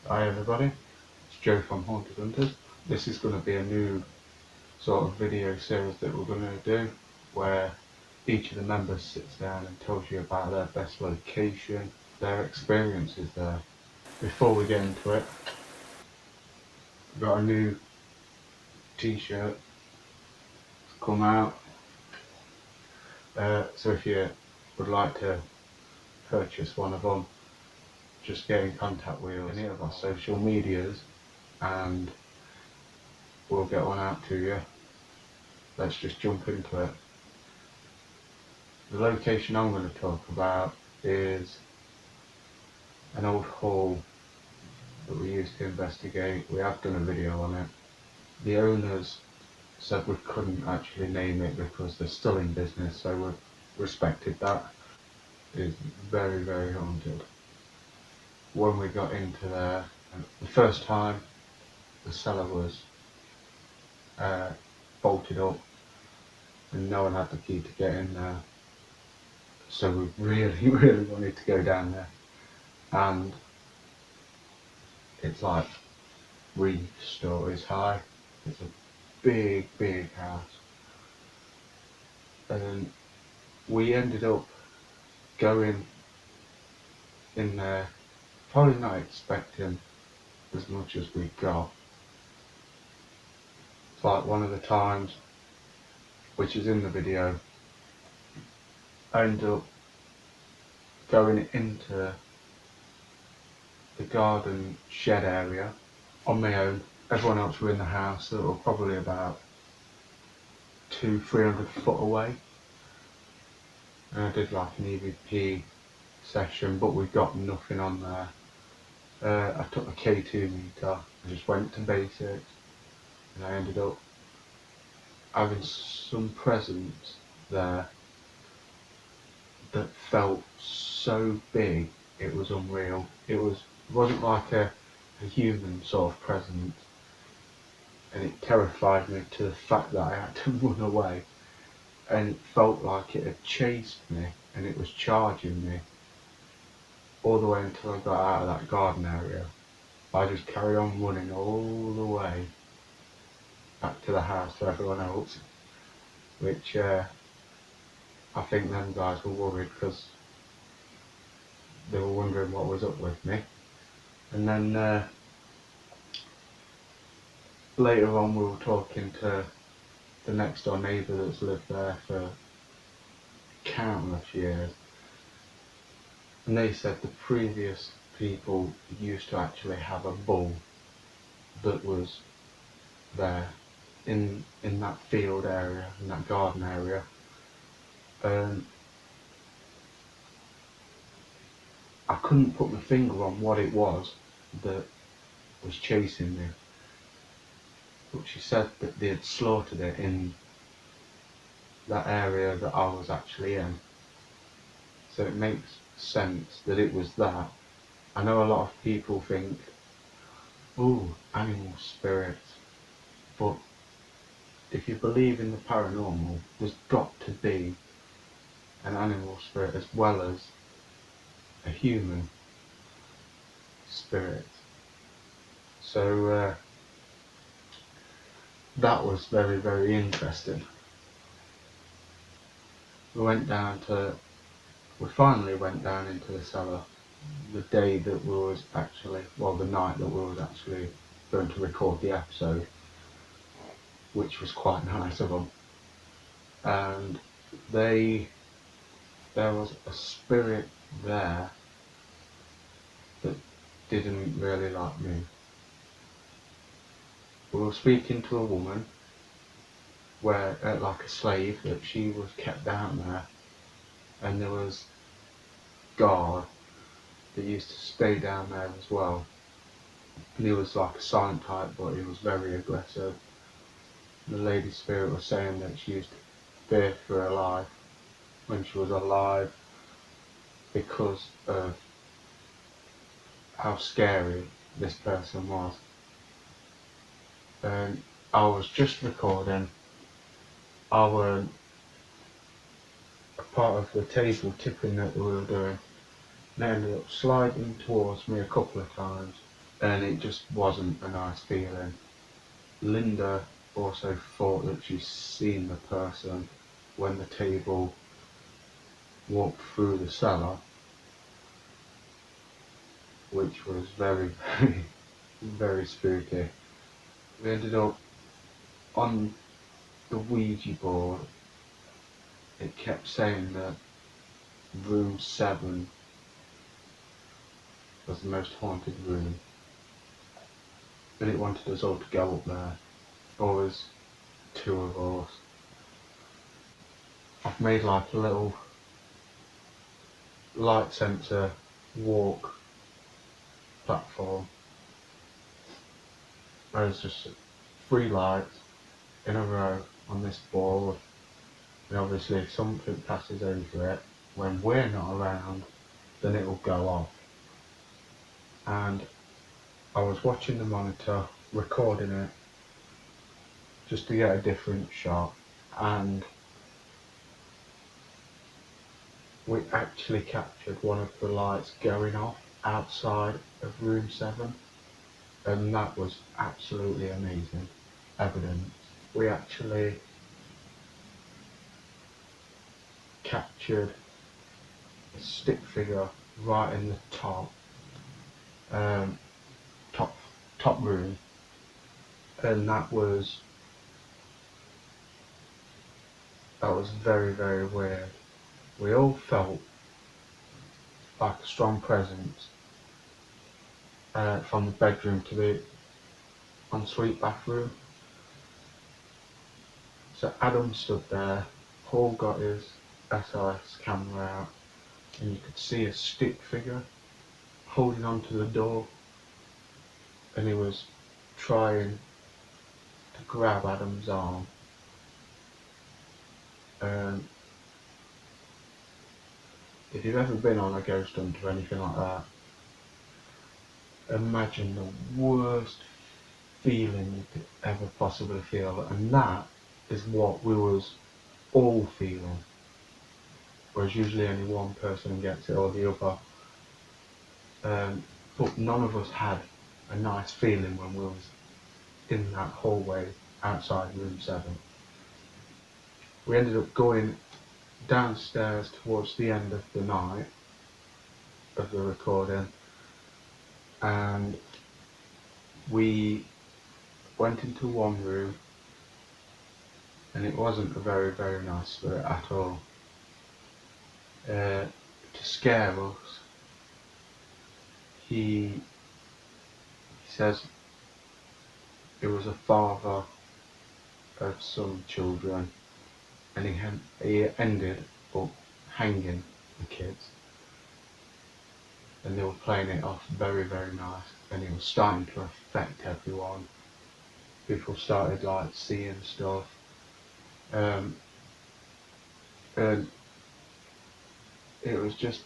Hi everybody, it's Joe from Haunted Hunters. This is going to be a new sort of video series that we're going to do where each of the members sits down and tells you about their best location, their experiences there. Before we get into it, we've got a new t-shirt come out, so if you would like to purchase one of them, just get in contact with any of our social medias and we'll get one out to you. Let's just jump into it. The location I'm going to talk about is an old hall that we used to investigate. We have done a video on it. The owners said we couldn't actually name it because they're still in business, so we've respected that. It's very, very haunted. When we got into there, the first time the cellar was bolted up and no one had the key to get in there, so we really, really wanted to go down there. And it's like 3 stories high. It's a big, big house. And we ended up going in there, probably not expecting as much as we got. It's like one of the times, which is in the video, I ended up going into the garden shed area on my own. Everyone else were in the house, so it was probably about 200-300 foot away. And I did like an EVP session, but we got nothing on there. I took a K2 meter and just went to basics, and I ended up having some presence there that felt so big it was unreal. It wasn't like a human sort of presence, and it terrified me to the fact that I had to run away, and it felt like it had chased me and it was charging me all the way until I got out of that garden area. I just carried on running all the way back to the house for everyone else, which I think them guys were worried because they were wondering what was up with me. And then later on we were talking to the next door neighbour that's lived there for countless years, and they said the previous people used to actually have a bull that was there in that field area, in that garden area. I couldn't put my finger on what it was that was chasing me, but she said that they had slaughtered it in that area that I was actually in, so it makes sense that it was that. I know a lot of people think, oh, animal spirits, but if you believe in the paranormal, there's got to be an animal spirit as well as a human spirit. So that was very, very interesting. We finally went down into the cellar the day that we was actually, well, the night that we was actually going to record the episode, which was quite nice of them. And there was a spirit there that didn't really like me. We were speaking to a woman where, like a slave, that she was kept down there, and there was guard that used to stay down there as well. And he was like a silent type, but he was very aggressive. The lady spirit was saying that she used to fear for her life when she was alive because of how scary this person was. And I was just recording our part of the table tipping that we were doing, and it ended up sliding towards me a couple of times, and it just wasn't a nice feeling. Linda also thought that she'd seen the person when the table walked through the cellar, which was very, very, very spooky. We ended up on the Ouija board. It kept saying that room 7 was the most haunted room, and it wanted us all to go up there. Always 2 of us. I've made like a little light sensor walk platform. There's just 3 lights in a row on this board, and obviously if something passes over it when we're not around, then it will go off. And I was watching the monitor, recording it, just to get a different shot, and we actually captured one of the lights going off outside of room 7, and that was absolutely amazing evidence. We actually captured a stick figure right in the um, top room, and that was very, very weird. We all felt like a strong presence from the bedroom to the ensuite bathroom. So Adam stood there, Paul got his SLS camera out, and you could see a stick figure holding onto the door, and he was trying to grab Adam's arm. If you've ever been on a ghost hunt or anything like that, imagine the worst feeling you could ever possibly feel, and that is what we was all feeling, whereas usually only one person gets it or the other. But none of us had a nice feeling when we was in that hallway outside room 7. We ended up going downstairs towards the end of the night of the recording, and we went into one room, and it wasn't a very, very nice spirit at all. To scare us, he says it was a father of some children, and he ended up hanging the kids, and they were playing it off very, very nice, and it was starting to affect everyone. People started like seeing stuff, and it was just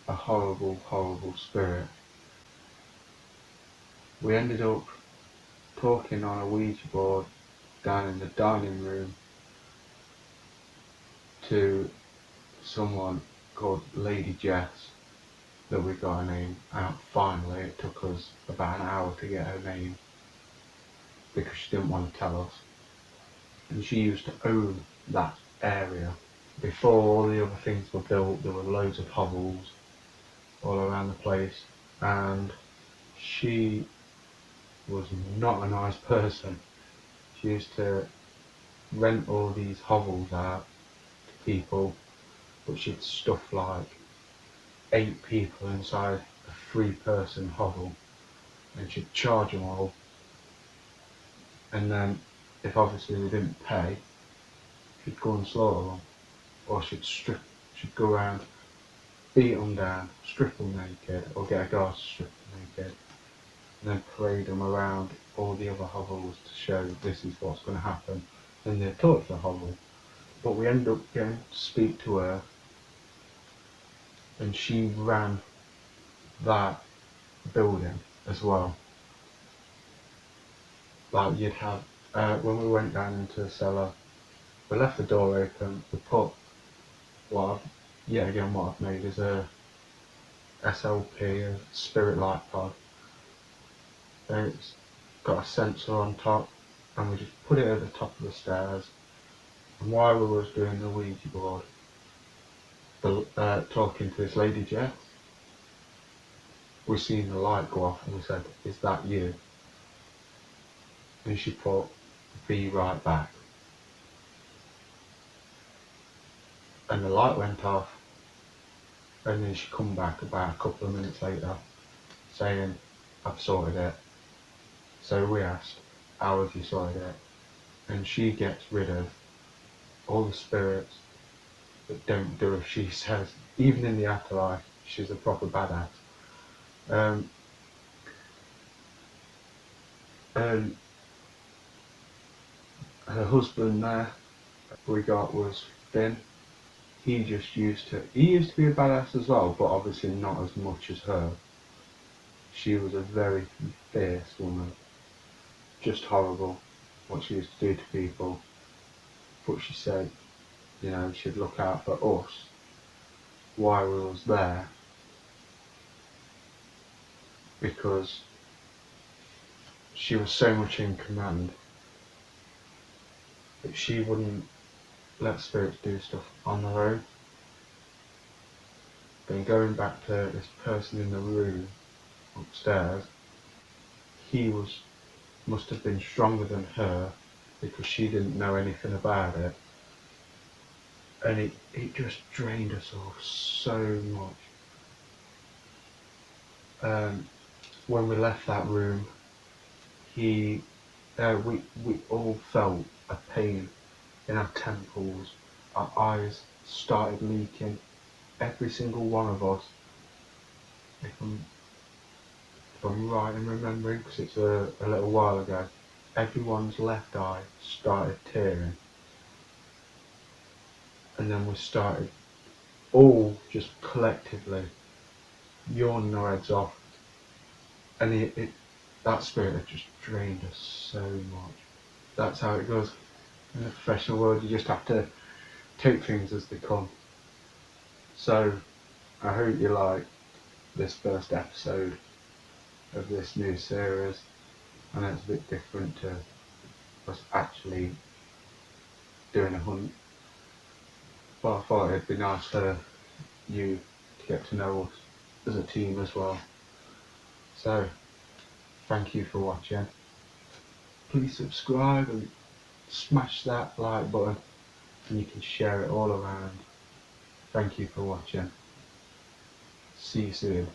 a horrible, horrible spirit. We ended up talking on a Ouija board down in the dining room to someone called Lady Jess, that we got her name out finally. It took us about an hour to get her name because she didn't want to tell us, and she used to own that area. Before all the other things were built, there were loads of hovels all around the place, and she was not a nice person. She used to rent all these hovels out to people, but she'd stuff like 8 people inside a 3-person hovel, and she'd charge them all, and then if obviously they didn't pay, she'd go and slaughter them, or she'd go around, beat them down, strip them naked, or get a guard to strip them naked, and then parade them around all the other hovels to show this is what's going to happen. Then they'd torch the hovel. But we ended up getting to speak to her, and she ran that building as well. Like you'd have, when we went down into the cellar, we left the door open, we put what I've made is a SLP, a spirit light pod, It's got a sensor on top, and we just put it at the top of the stairs. And while we was doing the Ouija board, talking to this lady Jess, we seen the light go off, and we said, "Is that you?" And she put, "Be right back." And the light went off, and then she come back about a couple of minutes later, saying, "I've sorted it." So we asked, "How have you sorted it?" And she gets rid of all the spirits that don't do as she says. Even in the afterlife, she's a proper badass. Um, and her husband there we got was Finn. He used to be a badass as well, but obviously not as much as her. She was a very fierce woman, just horrible what she used to do to people. But she said, she'd look out for us while we was there, because she was so much in command that she wouldn't let spirits do stuff on their own. Then going back to this person in the room upstairs, he must have been stronger than her, because she didn't know anything about it, and it just drained us all so much. When we left that room, we all felt a pain in our temples. Our eyes started leaking. Every single one of us, if I'm right in remembering, because it's a little while ago, everyone's left eye started tearing, and then we started all just collectively yawning our heads off, and that spirit had just drained us so much. That's how it goes in the professional world. You just have to take things as they come. So I hope you like this first episode of this new series. I know it's a bit different to us actually doing a hunt, but I thought it'd be nice for you to get to know us as a team as well. So thank you for watching. Please subscribe and smash that like button, and you can share it all around. Thank you for watching. See you soon.